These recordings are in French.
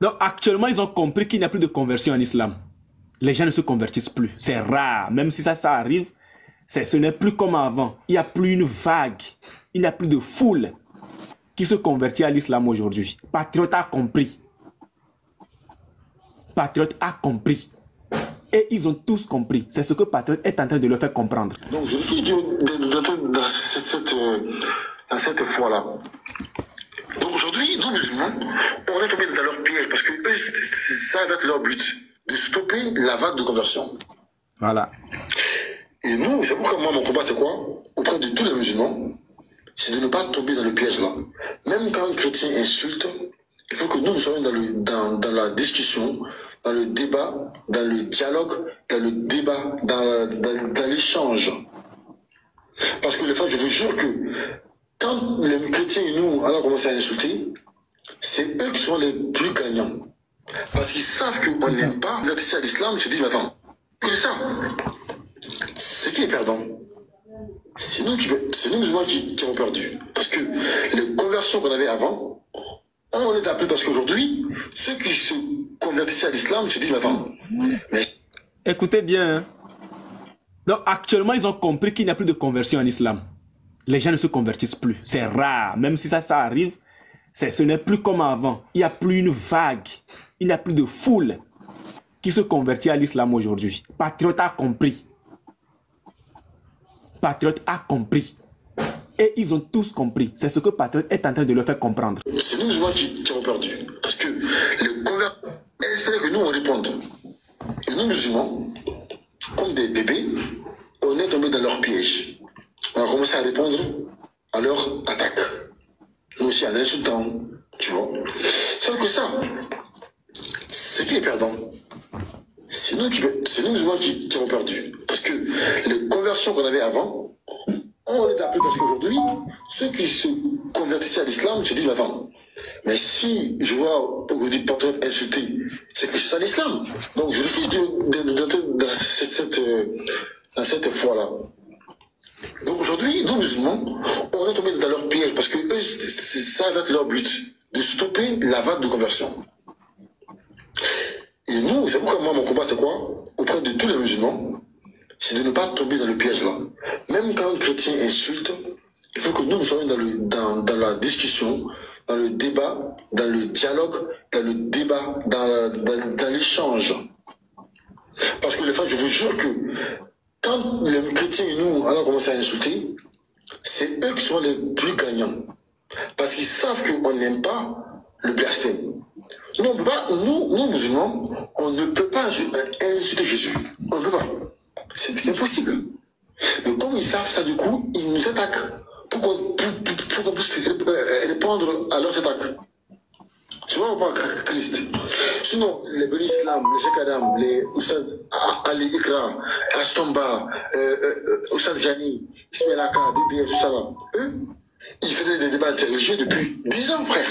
Donc actuellement, ils ont compris qu'il n'y a plus de conversion en islam. Les gens ne se convertissent plus. C'est rare. Même si ça arrive, ce n'est plus comme avant. Il n'y a plus une vague. Il n'y a plus de foule qui se convertit à l'islam aujourd'hui. Patriote a compris. Patriote a compris. Et ils ont tous compris. C'est ce que Patriote est en train de leur faire comprendre. Donc je refuse d'entrer dans cette foi-là. Donc aujourd'hui, nous musulmans, on est tombés dans leur piège parce que eux, ça va être leur but, de stopper la vague de conversion. Voilà. Et nous, c'est pourquoi moi, mon combat, c'est quoi? Auprès de tous les musulmans, c'est de ne pas tomber dans le piège là. Même quand un chrétien insulte, il faut que nous soyons dans la discussion, dans le débat, dans le dialogue, dans le débat, dans l'échange. Parce que les fois, je vous jure que quand les chrétiens et nous allons commencer à insulter, c'est eux qui sont les plus gagnants. Parce qu'ils savent qu'on n'aime pas l'adresse à l'islam. Ils se disent, mais attends, que ça, c'est qui est perdant? C'est nous musulmans qui ont perdu. Parce que les conversions qu'on avait avant, on les a plus parce qu'aujourd'hui, ceux qui se convertissaient à l'islam se disent, mais attends, mais... Écoutez bien. Hein. Donc actuellement, ils ont compris qu'il n'y a plus de conversion en islam. Les gens ne se convertissent plus. C'est rare. Même si ça arrive, ce n'est plus comme avant. Il n'y a plus une vague. Il n'y a plus de foule qui se convertit à l'islam aujourd'hui. Patriote a compris. Patriote a compris. Et ils ont tous compris. C'est ce que Patriote est en train de leur faire comprendre. C'est nous musulmans qui ont perdu. Parce que les convertis espéraient que nous on réponde. Et nous musulmans, comme des bébés, on est tombés dans leur piège. On a commencé à répondre à leur attaque. Nous aussi en insultant, tu vois. Sauf que ça, c'est qui est perdant? C'est nous musulmans qui ont perdu. Parce que les conversions qu'on avait avant, on les a plus parce qu'aujourd'hui, ceux qui se convertissaient à l'islam se disent, mais attends, mais si je vois aujourd'hui Patriote insulter, c'est que c'est ça l'islam. Donc je refuse d'entrer dans cette foi-là. Donc aujourd'hui, nous musulmans, on est tombés dans leur piège parce que eux, ça va être leur but, de stopper la vague de conversion. Et nous, c'est pourquoi moi, mon combat, c'est quoi? Auprès de tous les musulmans, c'est de ne pas tomber dans le piège là. Même quand un chrétien insulte, il faut que nous soyons dans la discussion, dans le débat, dans le dialogue, dans le débat, dans l'échange. Parce que les fois, je vous jure que quand les chrétiens et nous allons commencer à insulter, c'est eux qui sont les plus gagnants. Parce qu'ils savent qu'on n'aime pas le blasphème. Nous, on peut pas, nous musulmans, on ne peut pas insulter Jésus. On ne peut pas. C'est impossible. Mais comme ils savent ça, du coup, ils nous attaquent pour qu'on puisse répondre à leurs attaques. Tu vois ou pas, Christ? Sinon, les Beni Islam, les Cheikh Adam, les Oustaz Ali Ikra, Astomba, Oustaz Jani, Ismail Aka, DBS, tout ça là, eux, ils faisaient des débats interreligieux depuis 10 ans, frère.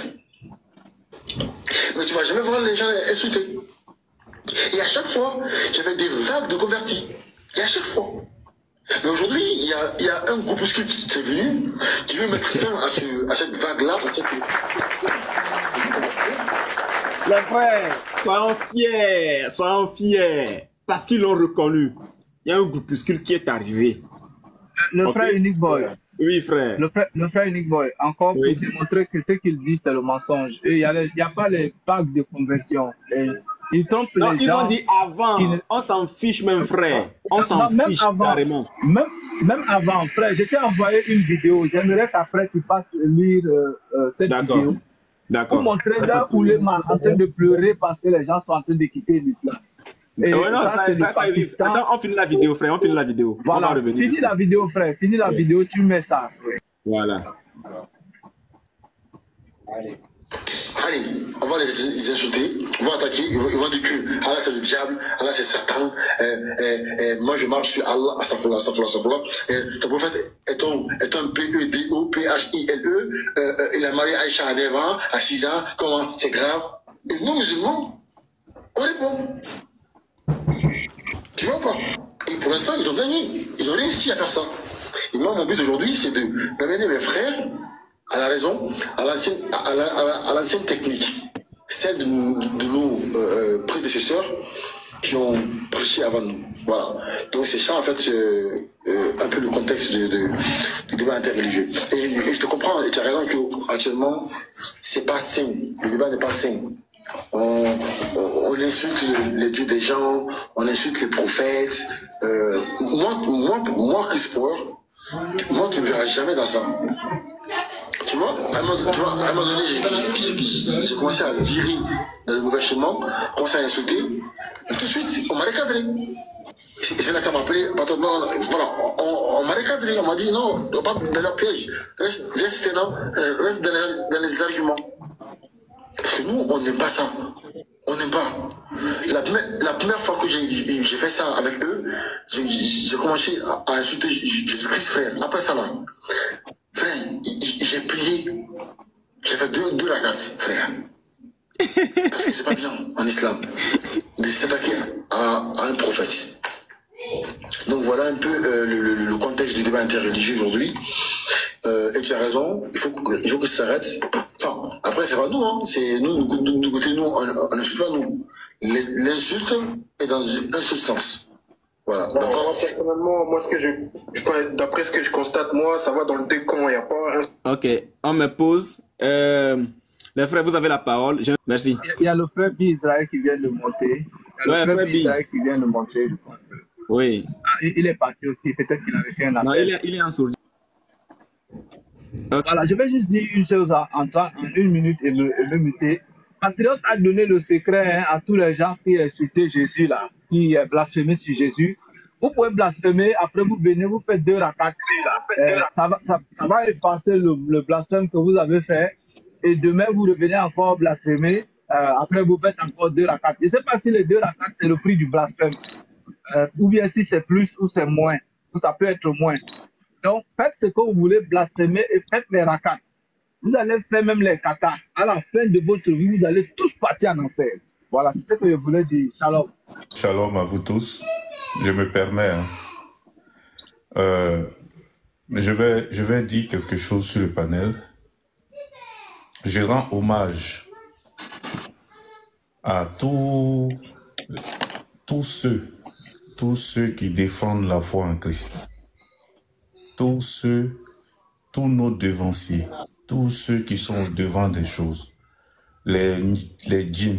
Mais tu vas jamais voir les gens insulter. Et à chaque fois, j'avais des vagues de convertis. Et à chaque fois. Mais aujourd'hui, il y a un groupuscule qui est venu, qui veut mettre fin à cette vague-là. Les frères, soyons fiers, parce qu'ils l'ont reconnu. Il y a un groupuscule qui est arrivé. Le frère Unique Boy. Oui, frère. Le frère Unique Boy, encore Oui. pour démontrer que ce qu'il dit, c'est le mensonge. Et il n'y a pas les vagues de conversion. Et ils trompent Non, les ils gens. ont dit avant, on s'en fiche même, frère. On s'en fiche carrément. Même avant, frère, je t'ai envoyé une vidéo. J'aimerais qu'après tu passes lire cette vidéo. D'accord. Pour montrer là où les gens sont en train de pleurer parce que les gens sont en train de quitter l'islam. Ouais, non, ça existe. Attends, on finit la vidéo, frère. On finit la vidéo. Voilà. On va revenir. Finis la vidéo, frère. Finis la vidéo, tu mets ça. Voilà. Allez, on va les insulter, on va attaquer, ils vont dire que Allah c'est le diable, Allah c'est Satan, moi je marche sur Allah, astafurlah. Ton prophète est un P-E-D-O-P-H-I-L-E, il a marié Aïcha à 9 ans, à 6 ans, comment, c'est grave. Et nous musulmans, on répond. Tu vois pas? Et pour l'instant, ils ont gagné, ils ont réussi à faire ça. Et moi, mon but aujourd'hui, c'est d'amener mes frères à la raison, à l'ancienne technique. celle de nos prédécesseurs qui ont prêché avant nous. Voilà. Donc c'est ça en fait un peu le contexte du débat interreligieux. Et je te comprends, et tu as raison que actuellement c'est pas sain. Le débat n'est pas sain. On insulte les dieux des gens, on insulte les prophètes. Moi, Chris Power, moi tu ne me verras jamais dans ça. Tu vois, à un moment donné, j'ai commencé à virer dans le mauvais chemin, commencé à insulter, et tout de suite, on m'a recadré. J'ai la qu'à m'appeler, voilà, on m'a recadré, on m'a dit non, pas dans leur piège, reste dans les arguments. Parce que nous, on n'aime pas ça. On n'aime pas. La première fois que j'ai fait ça avec eux, j'ai commencé à insulter Jésus-Christ, frère. Après ça, là, frère, j'ai prié. J'ai fait deux rakats, frère. Parce que c'est pas bien en islam de s'attaquer à un prophète. Donc voilà un peu le contexte du débat interreligieux aujourd'hui. Et tu as raison, il faut que ça s'arrête. Enfin, après, c'est pas nous, hein. C'est nous, côté nous, on n'insulte pas nous. L'insulte est dans un seul sens. Voilà. Bon, personnellement, moi, d'après ce que je constate, moi, ça va dans le deux camps. Il n'y a pas un... Ok, on me pose. Les frères, vous avez la parole. Merci. Il y a le frère Israël qui vient de monter. Il y a le frère Israël qui vient de monter, je pense que... Oui. Ah, il est parti aussi. Peut-être qu'il a reçu un appel. Non, il est en sourdine. Okay. Voilà, je vais juste dire une chose en 1 minute et me muter. Patriote a donné le secret à tous les gens qui insultaient Jésus, là, qui blasphémaient sur Jésus. Vous pouvez blasphémer, après vous venez, vous faites 2 rakats. Ça va effacer le blasphème que vous avez fait. Et demain, vous revenez encore blasphémer. Après, vous faites encore 2 rakats. Je ne sais pas si les 2 rakats, c'est le prix du blasphème. Ou bien si c'est plus ou c'est moins. Ou ça peut être moins. Donc, faites ce que vous voulez blasphémer et faites les rakats. Vous allez faire même les katas. À la fin de votre vie, vous allez tous partir en enfer. Voilà, c'est ce que je voulais dire. Shalom. Shalom à vous tous. Je me permets. Je vais dire quelque chose sur le panel. Je rends hommage à tous ceux qui défendent la foi en Christ. Tous nos devanciers, tous ceux qui sont au devant des choses, les James,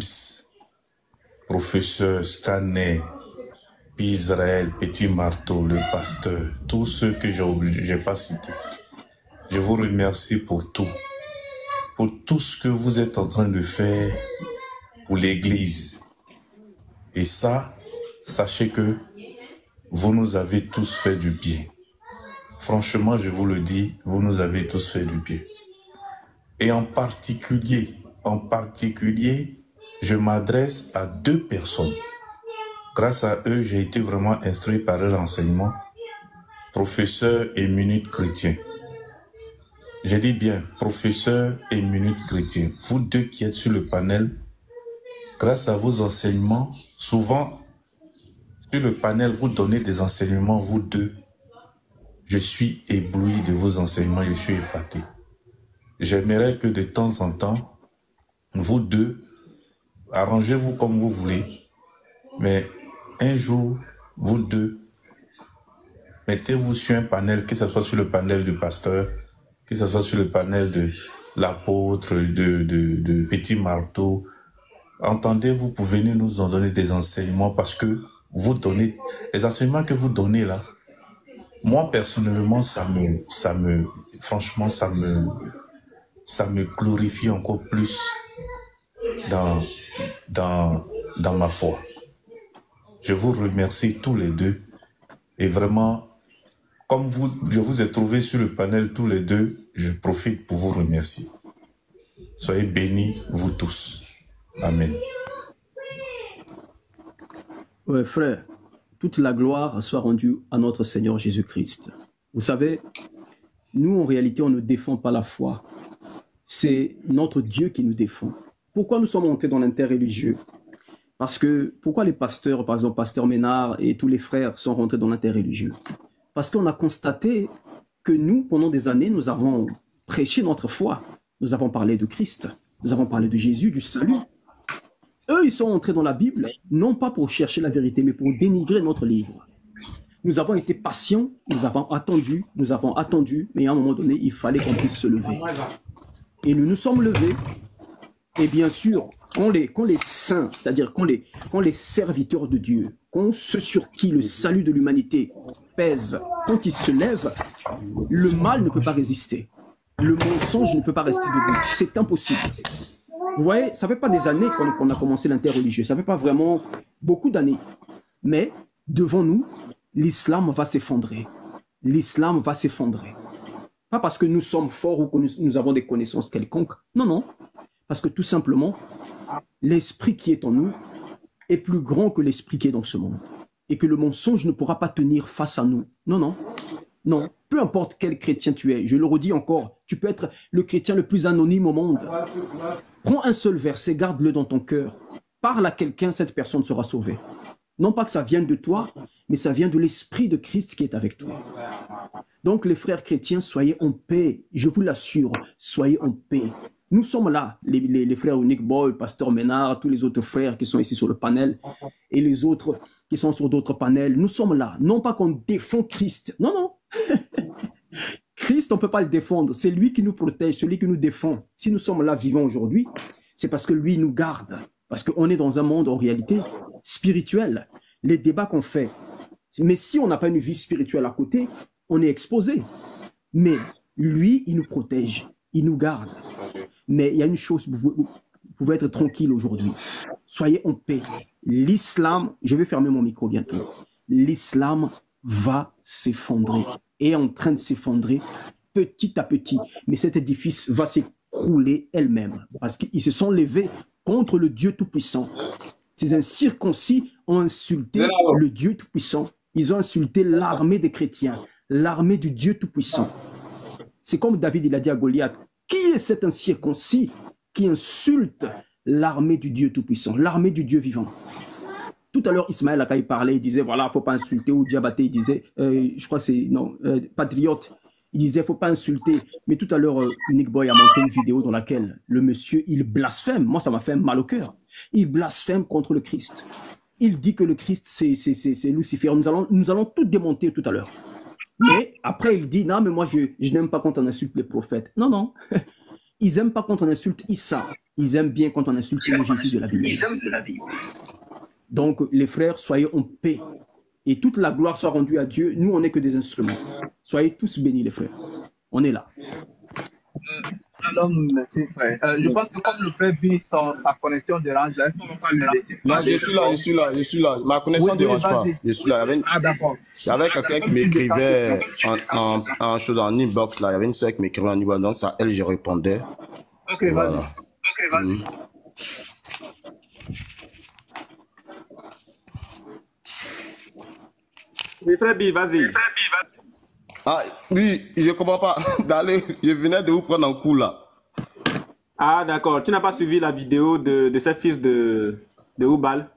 professeur Stanley, Israël, Petit Marteau, le pasteur, tous ceux que j'ai pas cités. Je vous remercie pour tout ce que vous êtes en train de faire pour l'Église. Et ça, sachez que vous nous avez tous fait du bien. Franchement, je vous le dis, vous nous avez tous fait du bien. Et en particulier, je m'adresse à 2 personnes. Grâce à eux, j'ai été vraiment instruit par leur enseignement, professeur et minute chrétien. J'ai dit bien, professeur et minute chrétien. Vous 2 qui êtes sur le panel, grâce à vos enseignements, souvent, sur le panel, vous donnez des enseignements, vous 2. Je suis ébloui de vos enseignements, je suis épaté. J'aimerais que de temps en temps, vous 2, arrangez-vous comme vous voulez, mais un jour, vous 2, mettez-vous sur un panel, que ce soit sur le panel du pasteur, que ce soit sur le panel de l'apôtre, de Petit Marteau. Entendez-vous pour venir nous en donner des enseignements, parce que vous donnez, les enseignements que vous donnez là, moi, personnellement, franchement, ça me glorifie encore plus dans ma foi. Je vous remercie tous les 2. Et vraiment, comme je vous ai trouvé sur le panel tous les 2, je profite pour vous remercier. Soyez bénis, vous tous. Amen. Ouais, frère. Toute la gloire soit rendue à notre Seigneur Jésus-Christ. Vous savez, nous, en réalité, on ne défend pas la foi. C'est notre Dieu qui nous défend. Pourquoi nous sommes montés dans l'interreligieux? Parce que, pourquoi les pasteurs, par exemple, pasteur Ménard et tous les frères sont rentrés dans l'interreligieux? Parce qu'on a constaté que nous, pendant des années, nous avons prêché notre foi. Nous avons parlé de Christ. Nous avons parlé de Jésus, du salut. Eux, ils sont entrés dans la Bible, non pas pour chercher la vérité, mais pour dénigrer notre livre. Nous avons été patients, nous avons attendu, mais à un moment donné, il fallait qu'on puisse se lever. Et nous nous sommes levés, et bien sûr, quand les saints, c'est-à-dire quand les serviteurs de Dieu, quand ceux sur qui le salut de l'humanité pèse, quand ils se lèvent, le mal ne peut pas résister. Le mensonge ne peut pas rester debout. C'est impossible. Vous voyez, ça ne fait pas des années qu'on a commencé l'interreligieux. Ça ne fait pas vraiment beaucoup d'années. Mais devant nous, l'islam va s'effondrer. L'islam va s'effondrer. Pas parce que nous sommes forts ou que nous avons des connaissances quelconques. Non, non. Parce que tout simplement, l'esprit qui est en nous est plus grand que l'esprit qui est dans ce monde. Et que le mensonge ne pourra pas tenir face à nous. Non, non. Non. Peu importe quel chrétien tu es, je le redis encore, tu peux être le chrétien le plus anonyme au monde. Prends un seul verset, garde-le dans ton cœur. Parle à quelqu'un, cette personne sera sauvée. Non pas que ça vienne de toi, mais ça vient de l'esprit de Christ qui est avec toi. Donc les frères chrétiens, soyez en paix. Je vous l'assure, soyez en paix. Nous sommes là, les frères Nick Boy, Pasteur Ménard, tous les autres frères qui sont ici sur le panel et les autres qui sont sur d'autres panels. Nous sommes là, non pas qu'on défend Christ. Non, non. Christ, on ne peut pas le défendre. C'est lui qui nous protège, celui qui nous défend. Si nous sommes là vivants aujourd'hui, c'est parce que lui nous garde. Parce qu'on est dans un monde en réalité spirituel. Les débats qu'on fait. Mais si on n'a pas une vie spirituelle à côté, on est exposé. Mais lui, il nous protège. Il nous garde. Mais il y a une chose, vous pouvez être tranquille aujourd'hui. Soyez en paix. L'islam, je vais fermer mon micro bientôt. L'islam va s'effondrer. Est en train de s'effondrer petit à petit. Mais cet édifice va s'écrouler elle-même. Parce qu'ils se sont levés contre le Dieu Tout-Puissant. Ces incirconcis ont insulté le Dieu Tout-Puissant. Ils ont insulté l'armée des chrétiens, l'armée du Dieu Tout-Puissant. C'est comme David, il a dit à Goliath, qui est cet incirconcis qui insulte l'armée du Dieu Tout-Puissant, l'armée du Dieu vivant? Tout à l'heure, Ismaël, quand il parlait, il disait, voilà, il ne faut pas insulter, ou Diabaté, il disait, je crois que c'est, non, Patriote, il disait, il ne faut pas insulter. Mais tout à l'heure, Nick Boy a montré une vidéo dans laquelle le monsieur, il blasphème. Moi, ça m'a fait mal au cœur. Il blasphème contre le Christ. Il dit que le Christ, c'est Lucifer. Nous allons tout démonter tout à l'heure. Mais après, il dit, non, mais moi, je n'aime pas quand on insulte les prophètes. Non, non. Ils n'aiment pas quand on insulte Issa. Ils aiment bien quand on insulte le Jésus de la Bible. Ils aiment de la Bible. Donc, les frères, soyez en paix. Et toute la gloire soit rendue à Dieu. Nous, on n'est que des instruments. Soyez tous bénis, les frères. On est là. Alors, merci, frère. Je pense que comme le frère vit sa connexion dérange, là, est-ce qu'on va pas le laisser? Non, je suis là. Ma connexion ne dérange pas. Je suis là. D'accord. Il y avait quelqu'un qui m'écrivait en inbox, là. Il y avait une soeur qui m'écrivait en inbox, donc ça, elle, je répondais. Ok, voilà. Vas-y. Ok, vas-y. Oui, frère B, vas-y. Ah, oui, je ne comprends pas. Je venais de vous prendre en coup, là. Ah, d'accord. Tu n'as pas suivi la vidéo de ce fils de Oubal?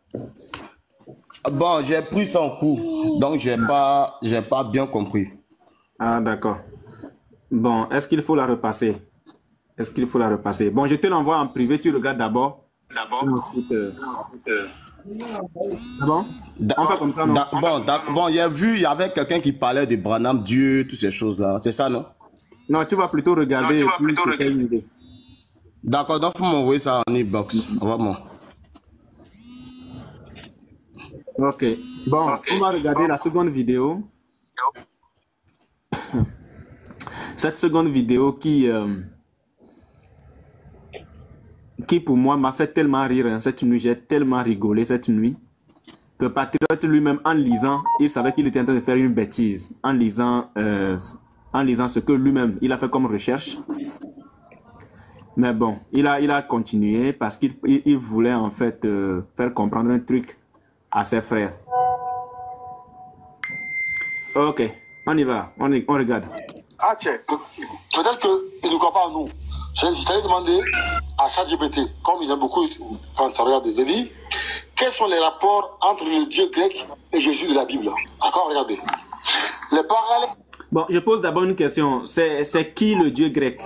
Bon, j'ai pris son coup, donc j'ai pas bien compris. Ah, d'accord. Bon, est-ce qu'il faut la repasser? Bon, je te l'envoie en privé, tu regardes d'abord. Ensuite, bon, on fait comme ça, non? Bon, j'ai vu, il y avait quelqu'un qui parlait de Branham, Dieu, toutes ces choses-là. C'est ça, non? Non, tu vas plutôt regarder. D'accord, donc il faut m'envoyer ça en inbox. Envoie-moi. Ok. Bon, on va regarder la seconde vidéo. Cette seconde vidéo qui pour moi m'a fait tellement rire, hein. Cette nuit, j'ai tellement rigolé cette nuit que Patriote lui-même, en lisant, il savait qu'il était en train de faire une bêtise en lisant ce que lui-même il a fait comme recherche. Mais bon, il a continué parce qu'il voulait en fait faire comprendre un truc à ses frères. Ok, on y va, on regarde. Ah tiens, peut-être qu'il ne croit pas en nous. Je t'allais demander à ChatGPT, comme il y a beaucoup quand ça regarde, il dit quels sont les rapports entre le Dieu grec et Jésus de la Bible. D'accord, regardez. Les parallèles. Bon, je pose d'abord une question. C'est qui le Dieu grec?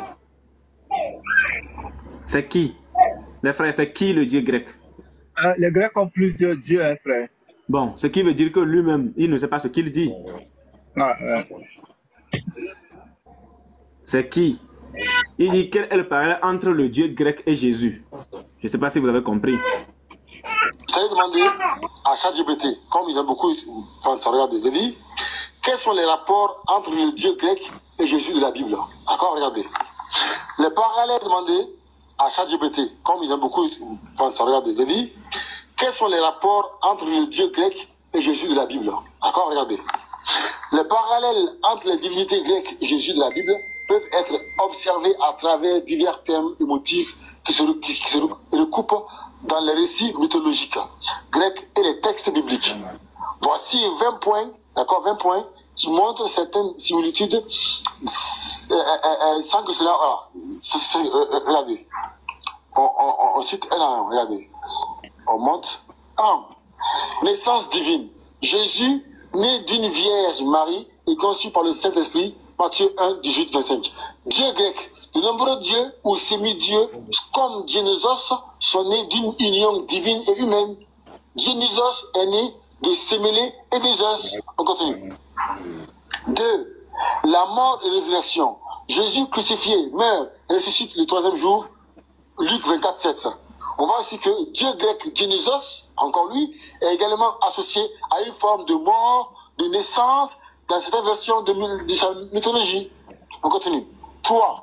C'est qui? Les frères, c'est qui le Dieu grec? Les Grecs ont plusieurs dieux, hein, frère. Bon, ce qui veut dire que lui-même, il ne sait pas ce qu'il dit. Ah, C'est qui? Il dit quel est le parallèle entre le Dieu grec et Jésus. Je ne sais pas si vous avez compris. J'allais demander à ChatGPT, comme ils aiment beaucoup prendre ça, regardez, il dit, quels sont les rapports entre le Dieu grec et Jésus de la Bible? D'accord, regardez. Les parallèles demandés à ChatGPT, comme ils aiment beaucoup prendre ça, regardez, il dit, quels sont les rapports entre le Dieu grec et Jésus de la Bible? D'accord, regardez. Les parallèles entre les divinités grecques et Jésus de la Bible peuvent être observés à travers divers thèmes émotifs qui se recoupent dans les récits mythologiques grecs et les textes bibliques. Voici 20 points, d'accord, 20 points qui montrent certaines similitudes sans que cela... regardez. On cite un à un, regardez. On monte. 1. Naissance divine. Jésus, né d'une Vierge Marie et conçu par le Saint-Esprit, Matthieu 1, 18, 25. Dieu grec. De nombreux dieux ou semi-dieux comme Dionysos sont nés d'une union divine et humaine. Dionysos est né de sémélés et des os. On continue. 2. La mort et résurrection. Jésus crucifié meurt et ressuscite le 3e jour. Luc 24, 7. On voit aussi que Dieu grec Dionysos, encore lui, est également associé à une forme de mort, de naissance, dans certaines versions de sa mythologie. On continue. 3.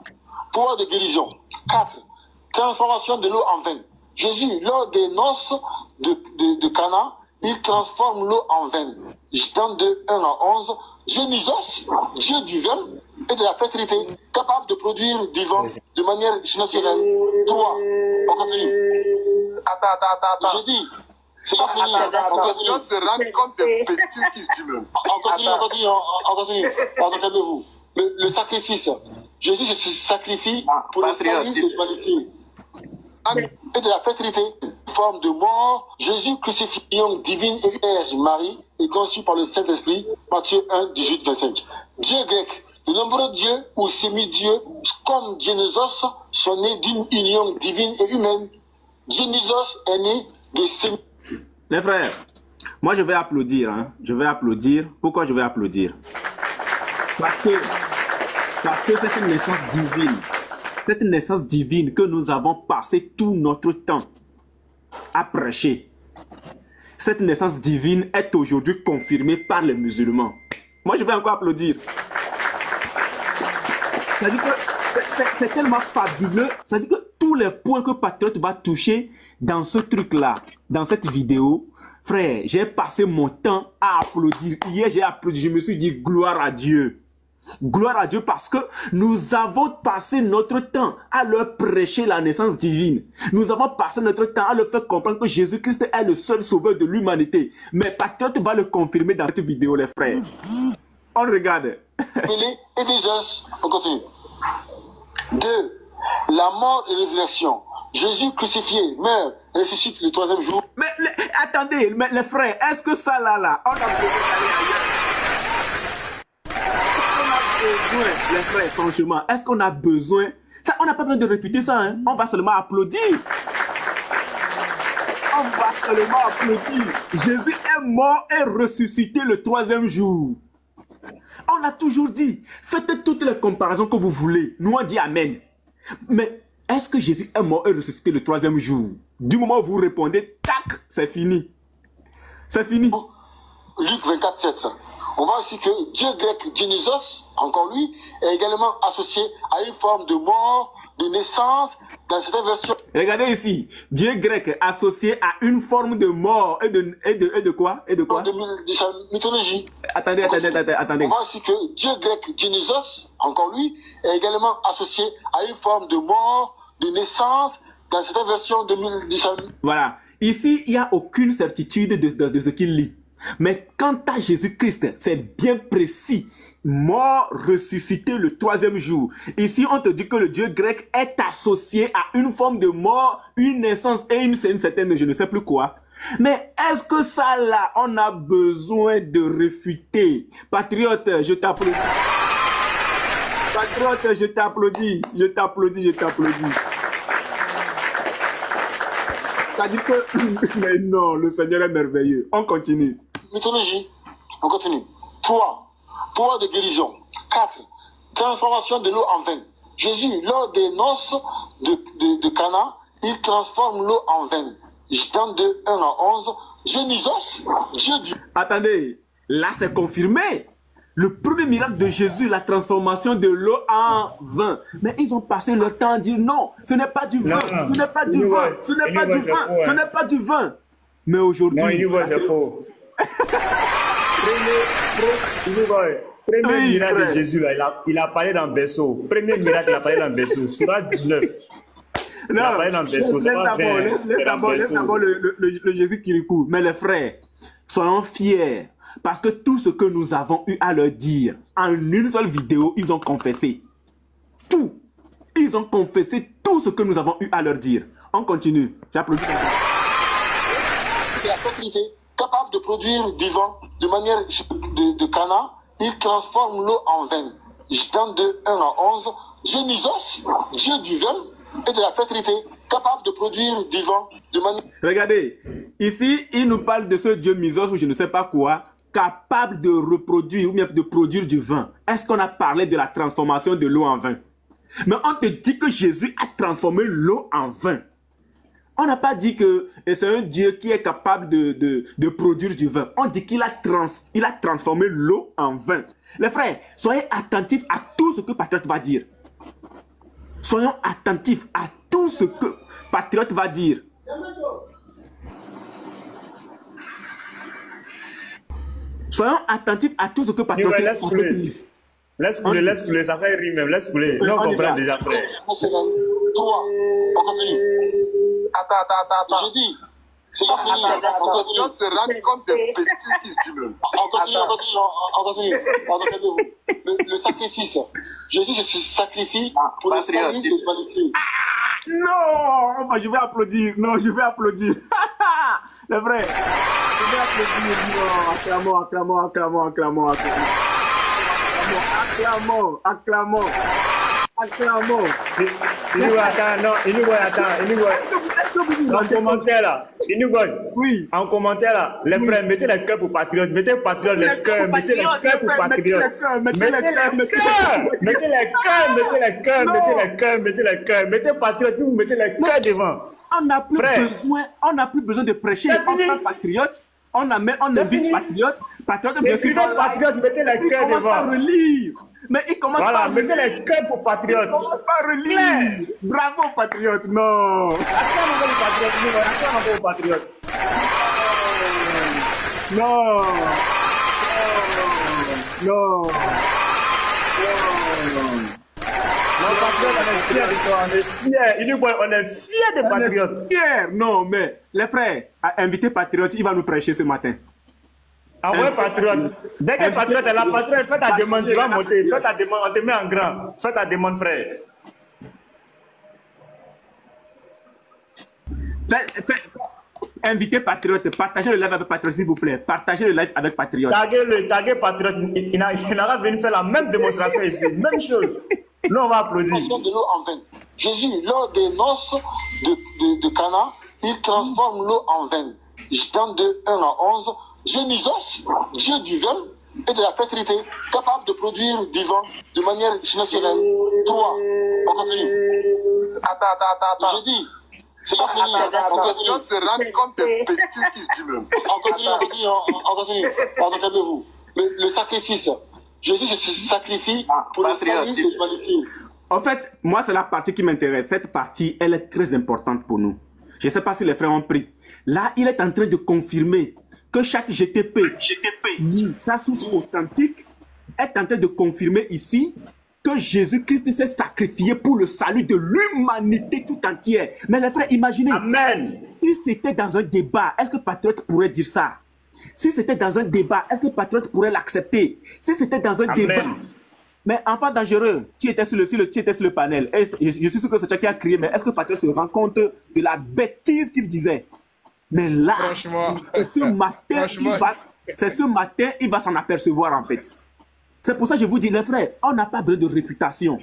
Pouvoir de guérison. 4. Transformation de l'eau en vin. Jésus, lors des noces de Cana, il transforme l'eau en vin. Dans 2, 1 à 11, Dionysos, Dieu du vin et de la fertilité, capable de produire du vin de manière surnaturelle. 3. On continue. Attends. Je dis, c'est pas fini. On continue. On se rend compte des bêtises qu'il dit même. On continue. Calmez-vous. Le sacrifice. Jésus se sacrifie pour le salut de l'humanité. Et de la fertilité, forme de mort, Jésus crucifié, divine et Vierge Marie est conçu par le Saint-Esprit, Matthieu 1, 18, 25. Dieu grec, de nombreux dieux ou semi-dieux comme Dionysos sont nés d'une union divine et humaine. Dionysos est né de semi... Les frères, moi je vais applaudir. Hein. Je vais applaudir. Pourquoi je vais applaudir? Parce que c'est une naissance divine. Cette naissance divine que nous avons passé tout notre temps à prêcher. Cette naissance divine est aujourd'hui confirmée par les musulmans. Moi, je vais encore applaudir. C'est-à-dire que c'est tellement fabuleux. C'est-à-dire que tous les points que Patriote va toucher dans ce truc-là, dans cette vidéo, frère, j'ai passé mon temps à applaudir. Hier, j'ai applaudi. Je me suis dit gloire à Dieu. Gloire à Dieu parce que nous avons passé notre temps à leur prêcher la naissance divine. Nous avons passé notre temps à leur faire comprendre que Jésus-Christ est le seul sauveur de l'humanité. Mais Patriote va le confirmer dans cette vidéo, les frères. On regarde. Et des os. On continue. 2. La mort et résurrection. Jésus crucifié meurt et ressuscite le 3e jour. Mais attendez, mais les frères, est-ce que ça là, on a besoin d'aller ailleurs? Les frères, franchement, est-ce qu'on a besoin? Ça, on n'a pas besoin de réfuter ça, hein? On va seulement applaudir. On va seulement applaudir. Jésus est mort et ressuscité le 3e jour. On a toujours dit, faites toutes les comparaisons que vous voulez. Nous on dit Amen. Mais est-ce que Jésus est mort et ressuscité le 3e jour? Du moment où vous répondez, tac, c'est fini. C'est fini. Luc 24, 7. On voit aussi que Dieu grec Dionysos, encore lui, est également associé à une forme de mort, de naissance, dans certaines versions. Regardez ici, Dieu grec associé à une forme de mort et de quoi? Et de quoi? De sa mythologie. Attendez. On voit aussi que Dieu grec Dionysos, encore lui, est également associé à une forme de mort, de naissance, dans certaines versions de sa... Voilà. Ici, il n'y a aucune certitude de ce qu'il lit. Mais quant à Jésus-Christ, c'est bien précis. Mort, ressuscité le 3e jour. Ici, on te dit que le Dieu grec est associé à une forme de mort, une naissance et une certaine, je ne sais plus quoi. Mais est-ce que ça là, on a besoin de réfuter? Patriote, je t'applaudis. Patriote, je t'applaudis. Ça dit que... Mais non, le Seigneur est merveilleux. On continue. Mythologie, on continue. 3. Pouvoir de guérison. 4. Transformation de l'eau en vin. Jésus, lors des noces de Cana, il transforme l'eau en vin. Jean 2, 1 à 11. Dionysos, Dieu du... Attendez, là c'est confirmé. Le premier miracle de Jésus, la transformation de l'eau en vin. Mais ils ont passé leur temps à dire non, ce n'est pas du vin, ce n'est pas du vin, ce n'est pas du vin, ce n'est pas du vin. Mais aujourd'hui... Non, c'est faux. Premier miracle de Jésus, là, il a parlé dans le berceau. Premier miracle, il a parlé dans le berceau. Surah 19. Il a parlé dans le berceau. Laisse d'abord le Jésus Kirikou. Mais les frères, soyons fiers. Parce que tout ce que nous avons eu à leur dire, en une seule vidéo, ils ont confessé. Tout. Ils ont confessé tout ce que nous avons eu à leur dire. On continue. J'applaudis. C'est la fertilité, capable de produire du vin de manière de Cana. Il transforme l'eau en vin. Jean 2, 1 à 11. Dionysos, Dieu du vin et de la fertilité, capable de produire du vin de manière... Regardez, ici, il nous parle de ce Dieu Misos ou je ne sais pas quoi, capable de reproduire ou bien de produire du vin. Est-ce qu'on a parlé de la transformation de l'eau en vin? Mais on te dit que Jésus a transformé l'eau en vin. On n'a pas dit que c'est un Dieu qui est capable de produire du vin. On dit qu'il a transformé l'eau en vin. Les frères, soyez attentifs à tout ce que Patriote va dire. Soyons attentifs à tout ce que Patriote va dire. Soyons attentifs à tout ce que Patriote va dire. Laisse couler, ça fait rire même, laisse couler. Nous, on comprend déjà, frère. 3, on continue. Attends. Je dis, c'est pas fini. On se rend compte des bêtises qu'il dit même. On continue. Le sacrifice. Jésus se sacrifie pour le salut de l'humanité. Non, je vais applaudir. Non, je vais applaudir. C'est vrai. Je vais applaudir. Non, acclamons. Oui. En commentaire là, les frères, mettez les cœurs pour Patriote, mettez Patriote les cœurs, mettez les cœurs pour Patriote. Mettez les cœurs, mettez Patriote, puis vous mettez les cœurs devant. On n'a plus besoin de prêcher. On prend Patriote. On invite Patriote, bien sûr. Patriote, mettez les cœurs devant. Par relire. Mais il commence par relire. Mettez les cœurs pour Patriote. Il commence par relire. Bravo, Patriote. Non. Acclamons Patriote. Non. On est fiers. On est fiers des Patriotes. Non, mais les frères, invitez Patriote, il va nous prêcher ce matin. Ah ouais, Patriote. Dès que Patriote est là, Patriote, fais ta demande, tu vas monter. Fais ta demande, on te met en grand. Fais ta demande, frère. Invitez Patriote, partagez le live avec Patriote, s'il vous plaît. Partagez le live avec Patriote. Taguez Patriote. Il n'aura venu faire la même démonstration ici. Même chose. Nous, on va applaudir. De l'eau en vin. Jésus, lors des noces de Cana, il transforme l'eau en vin. Jean 2, 1 à 11. Dionysos, Dieu du vin et de la fertilité, capable de produire du vin de manière naturelle. 3. On continue. Attends. Je dis, c'est pas fini. On se rend compte des bêtises qu'il dit même. On continue. Calmez-vous. Le sacrifice. Jésus se sacrifie pour le salut de l'humanité. En fait, moi, c'est la partie qui m'intéresse. Cette partie, elle est très importante pour nous. Je ne sais pas si les frères ont pris. Là, il est en train de confirmer que chaque GTP, sa source authentique, est en train de confirmer ici que Jésus-Christ s'est sacrifié pour le salut de l'humanité tout entière. Mais les frères, imaginez. Amen. Si c'était dans un débat, est-ce que Patriote pourrait dire ça? Si c'était dans un débat, est-ce que Patriote pourrait l'accepter? Si c'était dans un débat. Mais enfant dangereux, tu étais sur le panel. Et je suis sûr que c'est toi qui as crié, mais est-ce que Patriote se rend compte de la bêtise qu'il disait? Mais là, c'est ce matin, il va s'en apercevoir en fait. C'est pour ça que je vous dis, les frères, on n'a pas besoin de réfutation.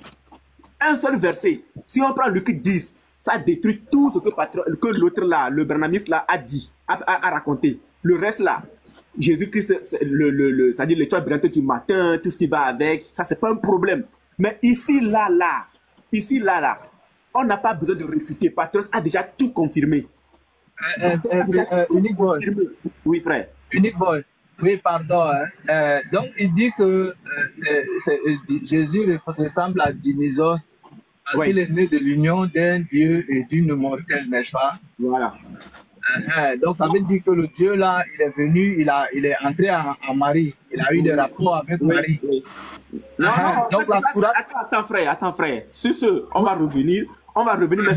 Un seul verset. Si on prend Luc 10, Ça détruit tout ce que l'autre là, le Branhamiste là, a dit, a raconté. Le reste là, Jésus-Christ, c'est-à-dire l'étoile brillante du matin, tout ce qui va avec, ça c'est pas un problème. Mais ici, là, on n'a pas besoin de réfuter. Patriote a déjà tout confirmé. Unique Boy. Oui, frère. Unique Boy. Oui, pardon. Donc, il dit que Jésus ressemble à Dionysos parce qu'il est né de l'union d'un Dieu et d'une mortelle, n'est-ce pas? Voilà. Donc, ça veut dire que le Dieu là, il est venu, il est entré en Marie. Il a eu des rapports avec Marie. Oui. Non, donc, la sourate... Attends, frère. Sur ce, on va revenir. Mais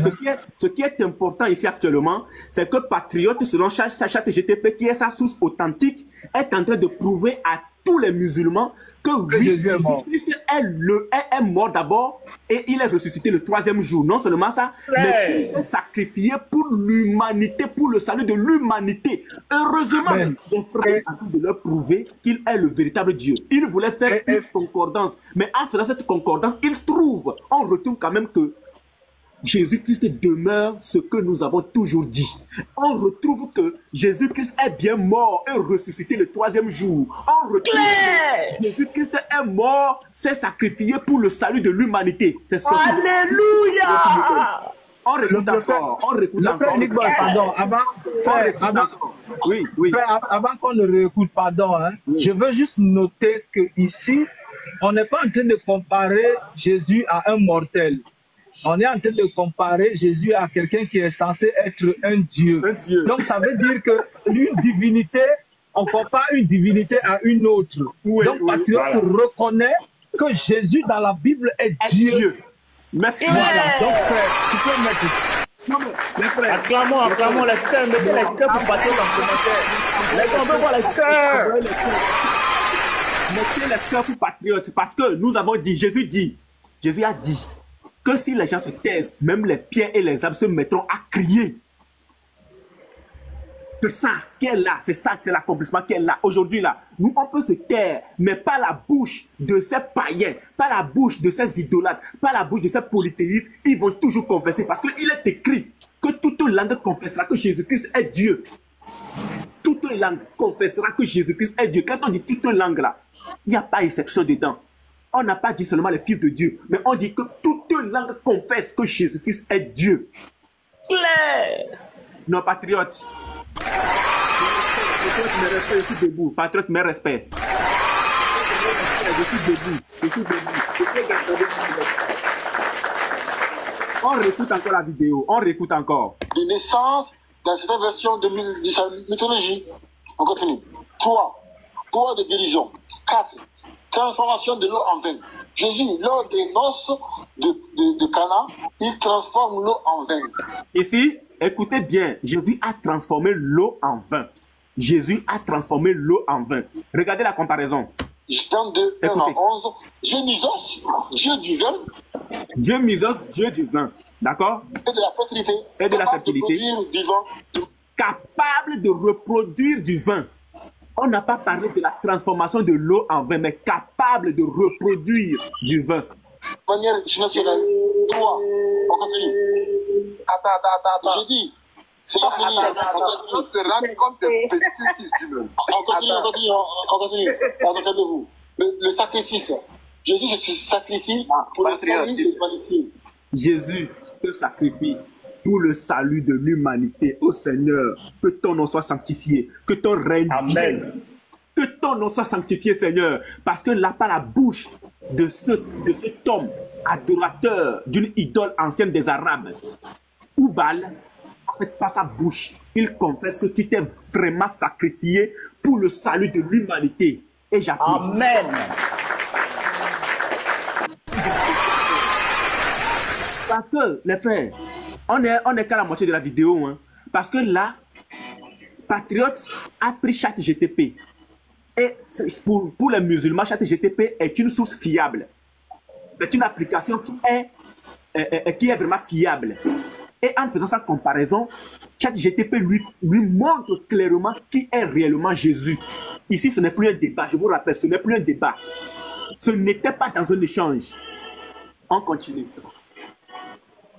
ce qui est important ici actuellement, c'est que Patriote, selon ChatGPT, qui est sa source authentique, est en train de prouver à tous les musulmans que oui, Jésus-Christ est mort d'abord et il est ressuscité le 3e jour. Non seulement ça, mais il s'est sacrifié pour l'humanité, pour le salut de l'humanité. Heureusement, les frères sont en train de leur prouver qu'il est le véritable Dieu. Il voulait faire une concordance, mais en faisant cette concordance, on retrouve quand même que Jésus-Christ demeure ce que nous avons toujours dit. On retrouve que Jésus-Christ est bien mort et ressuscité le 3e jour. On retrouve que Jésus-Christ est mort, s'est sacrifié pour le salut de l'humanité. C'est ça. Alléluia! On réécoute encore. Pardon, avant qu'on ne réécoute, pardon, je veux juste noter que ici, on n'est pas en train de comparer Jésus à un mortel. On est en train de comparer Jésus à quelqu'un qui est censé être un Dieu. Donc, ça veut dire qu'une divinité, on ne compare une divinité à une autre. Donc, Patriote reconnaît que Jésus dans la Bible est Dieu. Merci. Voilà. Donc, tu peux mettre... Non, mais acclamons les cœurs, mettez les cœurs pour Patriote en commentaire. Les cœurs, on veut voir les cœurs. Mettez les cœurs pour Patriote, parce que nous avons dit, Jésus a dit, que si les gens se taisent, même les pierres et les arbres se mettront à crier. C'est ça qu'elle est là, c'est ça, c'est l'accomplissement qu'elle est là. Aujourd'hui, là, nous, on peut se taire, mais pas la bouche de ces païens, pas la bouche de ces idolâtres, pas la bouche de ces polythéistes. Ils vont toujours confesser, parce qu'il est écrit que toute langue confessera que Jésus-Christ est Dieu. Toute langue confessera que Jésus-Christ est Dieu. Quand on dit toute langue, là, il n'y a pas exception dedans. On n'a pas dit seulement les fils de Dieu, mais on dit que toute langue confesse que Jésus-Christ est Dieu. Claire. Non, patriote. Patriote, mes respects, je suis debout. Patriote, mes respects. Je suis debout. On réécoute encore la vidéo. On réécoute encore. De naissance dans cette version de sa mythologie. On continue. 3. Pouvoir de guérison. 4. Transformation de l'eau en vin. Jésus, lors des noces de Cana, il transforme l'eau en vin. Ici, écoutez bien, Jésus a transformé l'eau en vin. Jésus a transformé l'eau en vin. Regardez la comparaison. Jean 2, 1 à 11. Dionysos, Dieu du vin. Dionysos, Dieu du vin. D'accord? Et de la fertilité. Et de la fertilité. Capable de reproduire du vin. On n'a pas parlé de la transformation de l'eau en vin, mais capable de reproduire du vin. De manière naturelle. 3. On continue. Attends. J'ai dit, c'est pas fini. On se rend compte des petits qui se disent même. On continue. Attendez-vous. Le sacrifice. Jésus se sacrifie pour le salut de l'humanité. Jésus se sacrifie pour le salut de l'humanité. Ô Seigneur, que ton nom soit sanctifié, que ton règne vienne. Que ton nom soit sanctifié, Seigneur, parce que là, par la bouche de cet homme adorateur d'une idole ancienne des Arabes, Oubal, en fait, par sa bouche, il confesse que tu t'es vraiment sacrifié pour le salut de l'humanité. Et j'applaudis. Amen. Parce que, les frères, on est qu'à la moitié de la vidéo, hein. Parce que là, Patriote a pris ChatGPT. Et pour les musulmans, ChatGPT est une source fiable. C'est une application qui est vraiment fiable. Et en faisant sa comparaison, ChatGPT lui montre clairement qui est réellement Jésus. Ici, ce n'est plus un débat. Je vous rappelle, ce n'est plus un débat. Ce n'était pas dans un échange. On continue.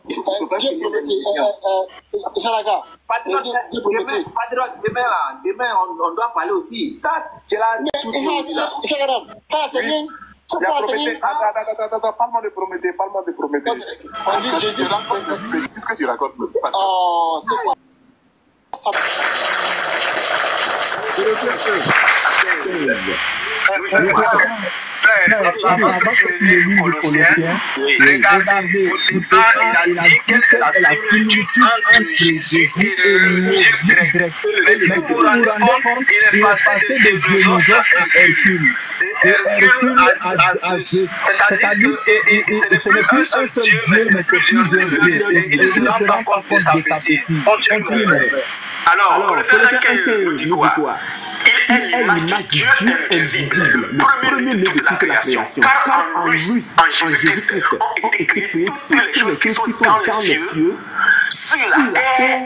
Il faut pas Dieu finir promettait, l'émission. Jalaka, Dieu promettait. Demain, on doit parler aussi. C'est là, tout Ça, c'est rien. Ça, Il a c'est rien. Prométhée. Attends, parle-moi de Prométhée, parle-moi de Prométhée. J'ai dit, Qu'est-ce que tu racontes? oh, c'est quoi? Avant que tu lis Colossiens, regardez, au départ, il a dit quelle est la similitude entre Jésus et le Jésus grec. Mais si vous vous rendez compte, il est passé de philosophe à Hercule. Et Hercule à Zeus. C'est-à-dire que ce n'est plus un seul Dieu, mais c'est plusieurs dieux. Il ne se rend pas compte de sa petite. Alors, Colossiens 1:15 nous dit quoi? Il est l'image du Dieu invisible, le premier-né de toute la création. Car en lui, en Jésus-Christ, ont été créées toutes les choses qui sont dans les cieux, sur la terre,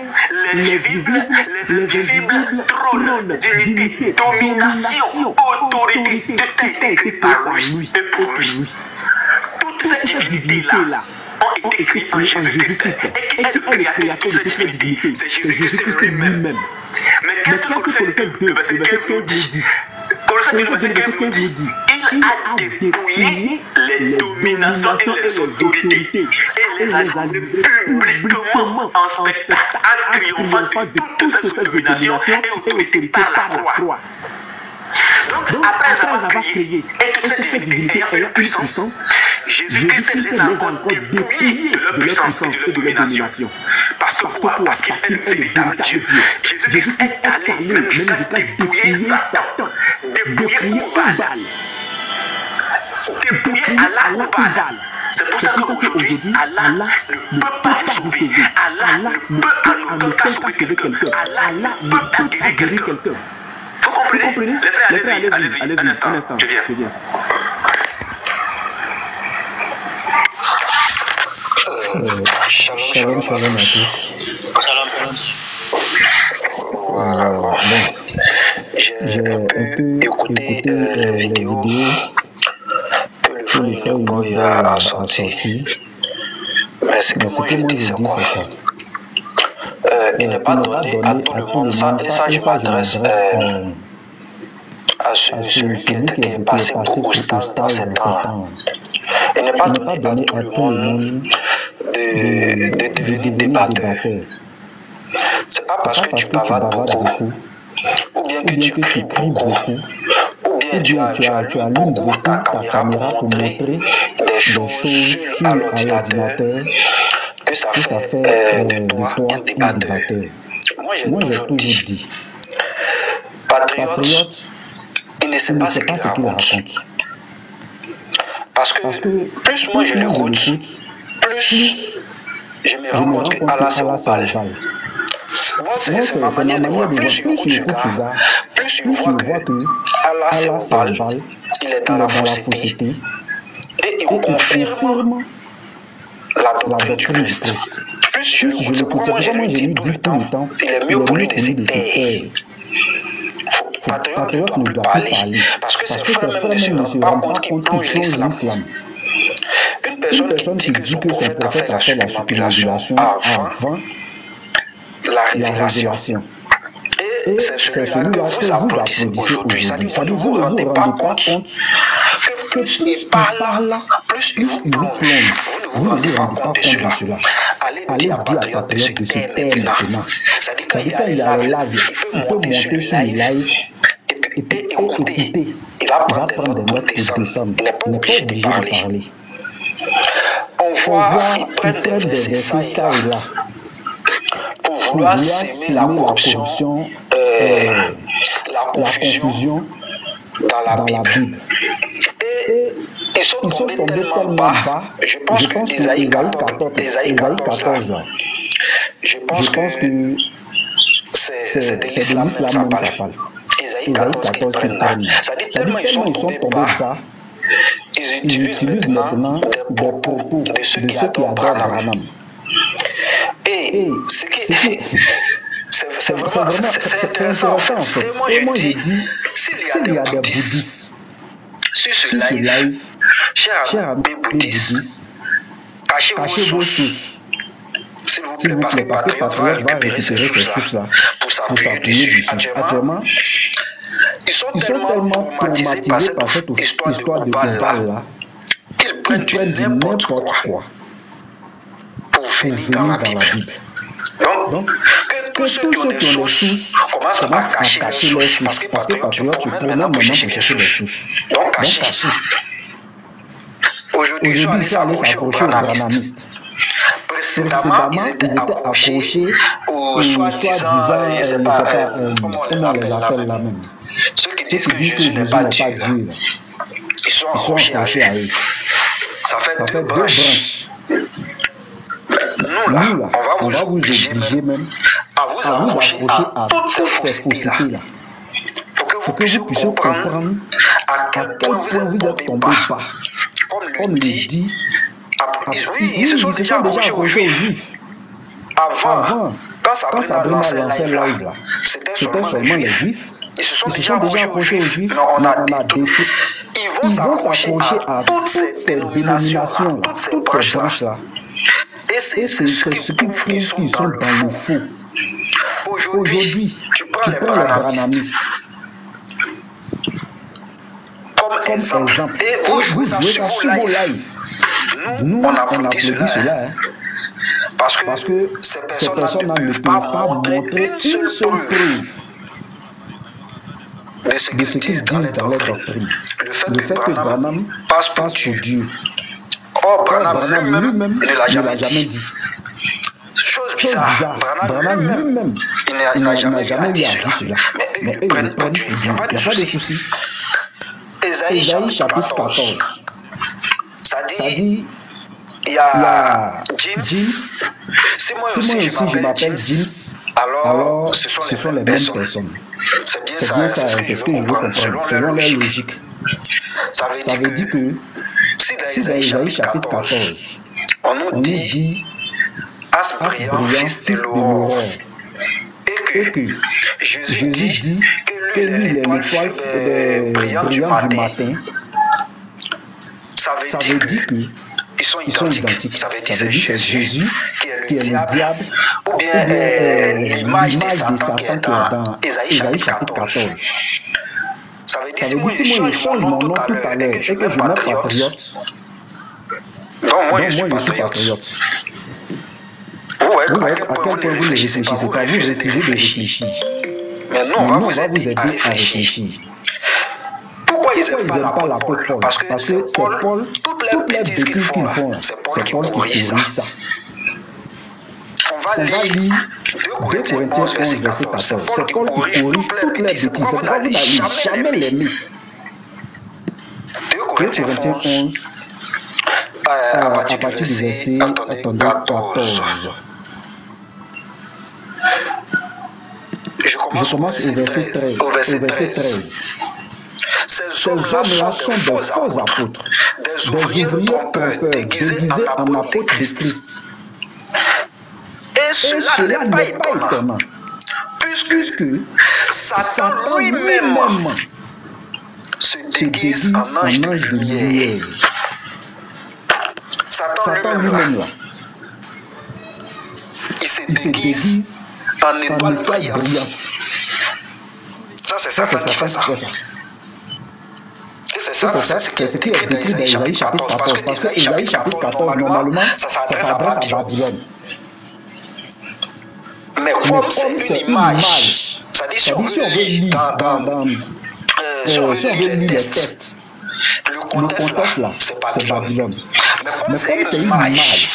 les visibles, les invisibles, trône, dignité, domination, autorité, tout a été créé par lui et pour lui. Toute cette divinité-là ont été créées en Jésus-Christ. Et qui est le créateur de toute cette divinité? C'est Jésus-Christ lui-même. Mais qu'est-ce que Colossiens 2, verset 15 nous dit? Colossiens 2, verset 15 nous dit, il a dépouillé les dominations et les autorités et les a livrées publiquement en spectacle, en triomphant de toutes ces dominations et autorités par la croix. Donc, après avoir créé et toute cette divinité ayant une puissance, Jésus-Christ les a encore dépouillés de leur puissance et de leur domination. Parce que quoi? Parce qu'il est le véritable Dieu. Jésus-Christ est allé même jusqu'à dépouiller Satan, dépouiller Baal, dépouiller Allah ou Baal. C'est pour ça qu'aujourd'hui, Allah ne peut pas vous sauver. Allah ne peut en aucun cas sauver quelqu'un. Allah ne peut pas guérir quelqu'un. Vous comprenez? Les frères, allez-y, un instant, je viens. Shalom à tous. Bon, j'ai un peu écouté les vidéos que le frère Boy a sorti. Mais ce que moi je dis, c'est quoi? Il n'est pas donné à tout le monde. Ça je m'adresse à celui qui est passé pour Oustas dans ces temps. Il n'est pas donné à tout le monde de devenir débatteur. C'est pas parce que tu bavardes beaucoup, ou bien que tu cries beaucoup, ou bien tu allumes beaucoup ta caméra pour montrer des choses sur l'ordinateur que ça fait de toi un débatteur. Moi j'ai toujours dit, patriote, il ne sait pas ce qu'il raconte. Parce que plus moi je l'écoute, plus je me rends compte que Allah c'est au bal. C'est ma manière de voir. Plus j'écoute ce gars, plus je vois que Allah c'est au bal, il est dans la fausseté et il confirme la doctrine du Christ. Plus je l'écoute, moi je lui dis tout le temps, il est mieux pour lui de se taire. Patriote ne doit pas parler parce que ses frères même ne se rendent pas compte qu'il plonge l'islam. Une personne qui dit que son prophète a fait la circumambulation avant la révélation. Et c'est celui-là que vous applaudissez aujourd'hui. Ça dit, vous ne vous rendez pas compte que plus il parle, plus il vous plonge. Vous ne vous rendez pas compte de cela. Allez dire à Patriote de se taire maintenant. Ça dit, quand il a le live, il peut monter sur le live et écouter. Il va prendre des notes pour descendre. Il n'est pas obligé de parler. On voit, ils prennent des versets ça et là pour vouloir s'aimer la corruption, la confusion dans la Bible. Et ils sont tombés tellement bas, je pense que Isaïe 14 là, je pense que c'est de l'islam même ça parle. Isaïe 14 qu'ils prennent. Ça dit tellement ils sont tombés bas. Ils utilisent maintenant des propos de ceux qui adorent Branham. Et c'est intéressant en fait. Et moi je dis, s'il y a des bouddhistes sur ce live, chers amis bouddhistes, cachez vos sources. S'il vous plaît, parce que Patriote va récupérer ces sources-là pour s'appuyer dessus. Actuellement, ils sont tellement traumatisés par cette histoire de football-là qu'ils prennent du n'importe quoi pour venir dans la Bible. Donc, que tous ceux qui ont des sources commencent à cacher leurs sources. Parce que Patriote, tu promènes maintenant pour chercher les sources. Donc, cacher. Aujourd'hui, ils sont allés s'approcher aux branamistes. Précédemment, ils étaient accrochés aux soi-disant, je ne sais pas, comment on les appelle là même. Ceux qui disent que Jésus n'est pas Dieu. Ils sont accrochés à eux. Ça fait deux branches. Nous, là, on va vous obliger même à vous accrocher à toutes ces faussetés-là. Pour que vous puissiez comprendre à quel point vous êtes tombé bas. Comme le dit, oui, ils se sont déjà accrochés aux Juifs. Avant, quand Sabrina lancé live là, c'était seulement les Juifs. Ils se sont déjà accrochés aux Juifs. On a détruit. Ils vont s'accrocher à toutes ces dénominations, toutes ces branches-là. Et c'est ce qui prouve qu'ils sont dans le faux. Aujourd'hui, tu prends les branamistes comme exemple. Et vous jouez ça sur vos lives. Nous, on applaudit cela. Parce que ces personnes-là ne peuvent pas montrer une seule preuve de ce qu'ils disent dans leur doctrine. Le fait que Branham passe pour Dieu. Or, Branham lui-même ne l'a jamais dit. Chose bizarre. Branham lui-même, il n'a jamais eu à dire cela. Mais eux, ils prennent pour Dieu. Il n'y a pas de souci. Ésaïe chapitre 14. Ça dit, il y a James. Si moi aussi je m'appelle James, alors ce sont les mêmes personnes. C'est bien ça, c'est ce que je veux comprendre, selon leur logique. Ça veut dire que si dans Ésaïe chapitre 14, on nous dit As brillant, fils de l'aurore, et que Jésus dit que lui est l'étoile brillante du matin, ça veut dire qu'ils sont identiques. Ça veut dire que c'est Jésus qui est le diable, ou bien l'image de Satan qui est dans Ésaïe chapitre 14. Ça veut dire si moi je change mon nom tout à l'heure et que je mets patriote, donc moi je suis patriote. À quel point vous ne réfléchissez pas, vous refusez de réfléchir. Mais non, on va vous aider à réfléchir. Pourquoi ils n'aiment pas l'apôtre Paul? Parce que c'est Paul, toutes les bêtises qu'ils font là, c'est Paul qui corrige ça. On va lire 2 Corinthiens 11, verset 14. C'est Paul qui corrige toutes les bêtises. C'est Paul qui n'allait jamais l'aimer. 2 Corinthiens 11, à partir du verset 14. Je commence au verset 13. Ces hommes-là sont des faux apôtres, des ouvriers trompeurs déguisés en apôtres de Christ. Et cela n'est pas étonnant, puisque Satan lui-même se déguise en ange de lumière. Satan lui-même là, il se déguise en étoile brillante. Ça, c'est Satan qui fait ça. Et c'est ça, c'est ce qui est décrit dans Ésaïe chapitre 14. Parce que Ésaïe chapitre 14, normalement, ça s'adresse à Babylone. Mais comme c'est une image, ça dit si on veut lire si on veut lire les textes, le contexte là, c'est Babylone. Mais comme c'est une image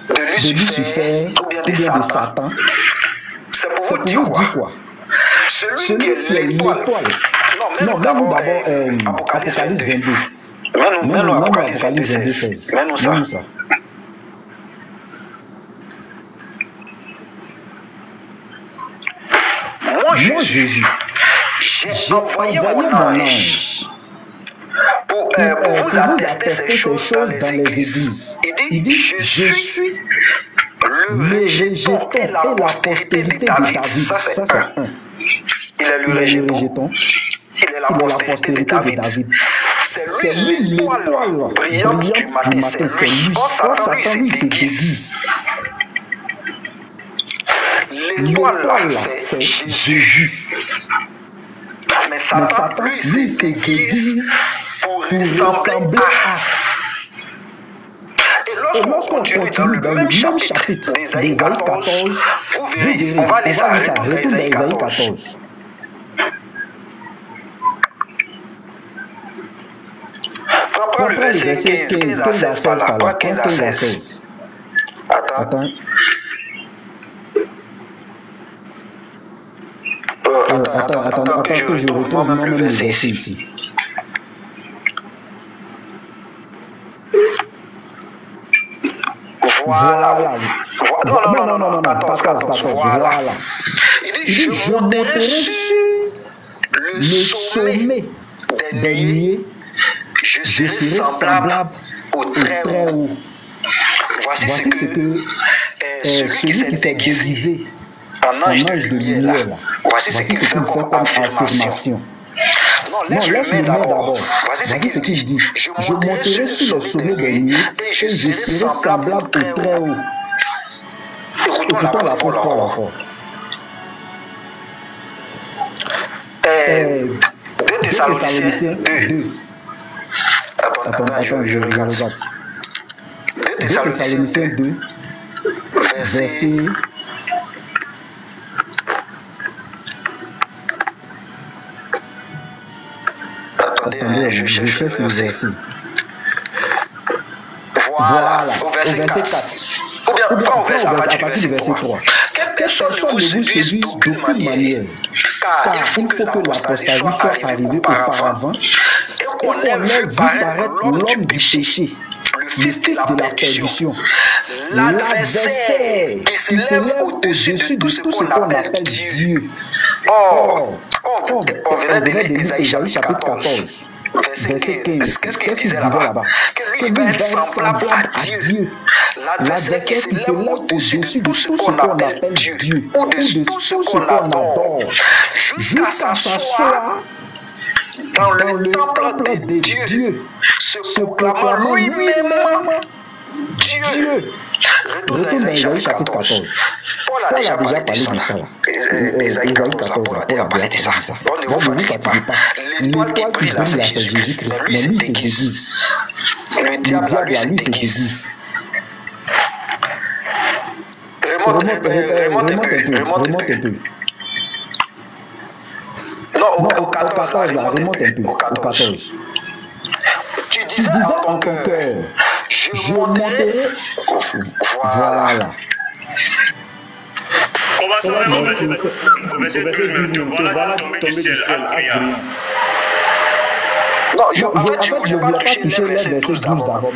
de Lucifer ou bien de Satan, c'est pour vous dire quoi? Celui qui est l'étoile. Non, d'abord Apocalypse 22. Mets-nous Apocalypse 22, 16. Mets-nous ça. Moi, Jésus, j'ai envoyé mon ange pour vous attester ces choses dans les églises. Il dit, je suis le rejeton et la postérité de David. Ça, c'est un. Il est le rejeton. il est la postérité de David. C'est lui l'étoile brillante du matin. C'est lui. Quand Satan lui se déguise. L'étoile là, c'est Jésus. Mais Satan lui se déguise pour ressembler à. Et lorsqu'on continue dans le même chapitre d'Ésaïe 14, vous verrez, on va lire ça, retourne dans Ésaïe 14. Prends le verset 15 à 16 par là, 15 à 16. Attends. Attends, que je retourne moi-même le verset ici. Voilà. Non, attends, voilà. Il dit, je monterai sur le sommet des nuées, je serai semblable au très haut. Voici ce que celui qui s'est déguisé en ange de lumière, voici ce qu'il fait comme affirmation. Non, laisse-le d'abord. Voici ce qu'il dit. Je monterai sur le sommet des nuées et je serai semblable au très haut. Écoutons la parole encore. 2 Thessaloniciens 2. Attends, je regarde. 2 Thessaloniciens 2, verset... Attendez, je cherche le verset. Voilà, au verset 4. Ou bien, prends au verset à partir du verset 3. Que personne ne vous séduise d'aucune manière, car il faut que l'apostasie soit arrivée auparavant et qu'on ait vu paraître l'homme du péché, le fils de la perdition, l'adversaire qui s'élève au-dessus de tout ce qu'on appelle Dieu. Or, on venait de lire Ésaïe chapitre 14, verset 15. Qu'est-ce qu'il disait là-bas? Que lui va être semblable à Dieu. L'adversaire qui s'élève au-dessus de tout ce qu'on appelle Dieu, au-dessus de tout ce qu'on adore, jusqu'à s'asseoir dans le temple de Dieu, se proclamant lui-même Dieu. Retourne dans Ésaïe chapitre 14. Paul a déjà parlé de ça. Ésaïe 14, Paul a déjà parlé de ça. Bon, ne vous fatiguez pas. L'étoile qui brille là, c'est Jésus-Christ. Mais lui, c'est déguise. Le diable, lui, c'est déguise. Remonte un peu. Non, au 14, là, remonte un peu. Au 14. Tu disais en ton cœur, je monterai. Voilà là. Commençons au verset 12, voilà tomber du ciel, as-brillant. Non, en fait, je ne voulais pas toucher le verset 12 d'abord.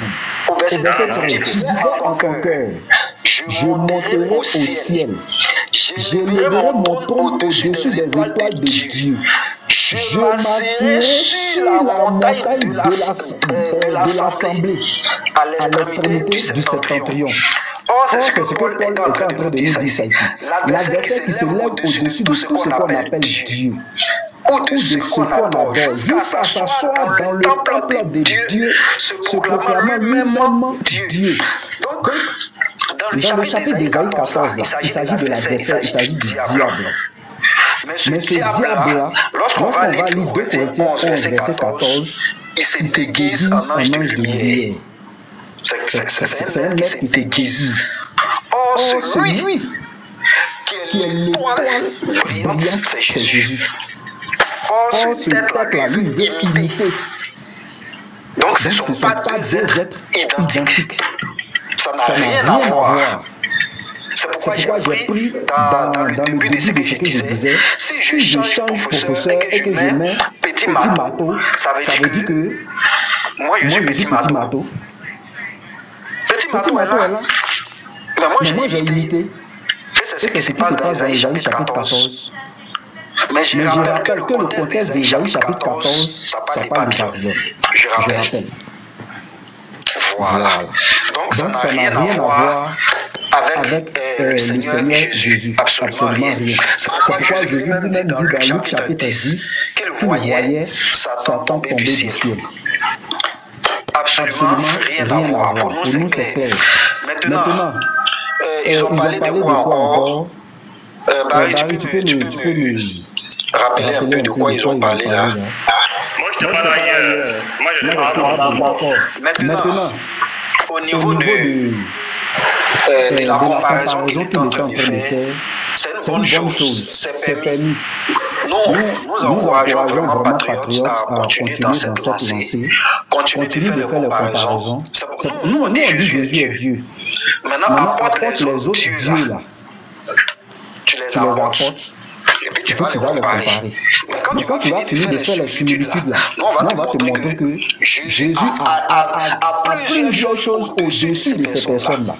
Au verset 13, tu disais en ton cœur, je monterai au ciel. J'élèverai mon trône au-dessus des étoiles de Dieu. Je m'assieds sur la montagne de l'assemblée à l'extrémité du septentrion. Or, c'est ce que Paul est en train de nous dire ici. L'adversaire qui se lève au-dessus de tout ce qu'on appelle Dieu, au-dessus de ce qu'on adore, jusqu'à s'asseoir dans le temple de Dieu, se proclamant lui-même Dieu. Donc, dans le chapitre d'Ésaïe 14, là, il s'agit de l'adversaire, il s'agit du diable. Mais ce diable-là, lorsqu'on va lire 2 Corinthiens 11, verset 14, il se déguise en ange de lumière. C'est un être qui se déguise. Or, celui qui est l'étoile brillante, c'est Jésus. Or, ce tête-là, lui, veut imiter. Donc, ce ne sont pas deux êtres identiques. Ça n'a rien à voir. C'est pourquoi j'ai pris dans le début de ce que je disais, si je change professeur et que je mets petit matou, ça veut dire que moi je suis petit matou. Petit matou est là. Mais moi j'ai imité. C'est ce qui se passe dans Ésaïe chapitre 14. Mais je rappelle que le contexte d'Ésaïe chapitre 14, ça parle de Babylone. Je rappelle. Voilà. Donc ça n'a rien à voir avec le Seigneur Jésus. Absolument rien. C'est pourquoi Jésus lui-même dit dans Luc chapitre 10 qu'il voyait Satan tomber du ciel. Absolument rien à voir. Pour nous, c'est clair. Maintenant, ils ont parlé de quoi encore? Barry, tu peux me rappeler un peu de quoi ils ont parlé là? Moi, je te parle ailleurs. Moi, je te parle. Maintenant, au niveau de la comparaison qu'il est en train de faire, c'est une bonne chose. C'est permis. Nous encourageons vraiment Patriotes à continuer dans cette lancée, continuer de faire les comparaisons. Nous, on dit Jésus est Dieu. Maintenant, apporte les autres dieux là. Tu les apportes. Et puis tu vas les comparer. Mais quand tu vas finir de faire les similitudes là, on va te montrer que Jésus a plusieurs choses au-dessus de ces personnes là.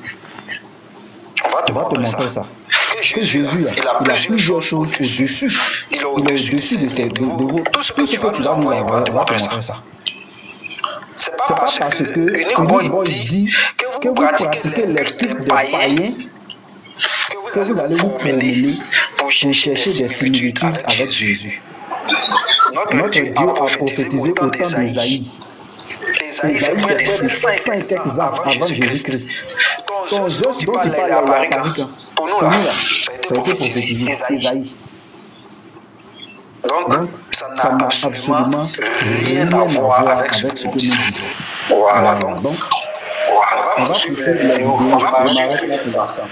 On va te montrer ça. Que Jésus il a plusieurs choses au-dessus. Il est au-dessus de ces tout ce que tu vas nous envoyer, on va te montrer ça. C'est pas parce que Unique Boy dit que vous pratiquez les types de païens que vous allez vous promener pour chercher des similitudes avec Jésus. Notre Dieu a prophétisé au temps d'Ésaïe. Ésaïe, c'est près de 700 et quelques ans avant Jésus-Christ. Ton Zeus dont tu parles à l'Amérique, pour nous là, ça a été prophétisé, Ésaïe. Donc, ça n'a absolument rien à voir avec ce que nous disons. Voilà, donc, on va poursuivre les vidéos, on va m'arrêter là pour l'instant.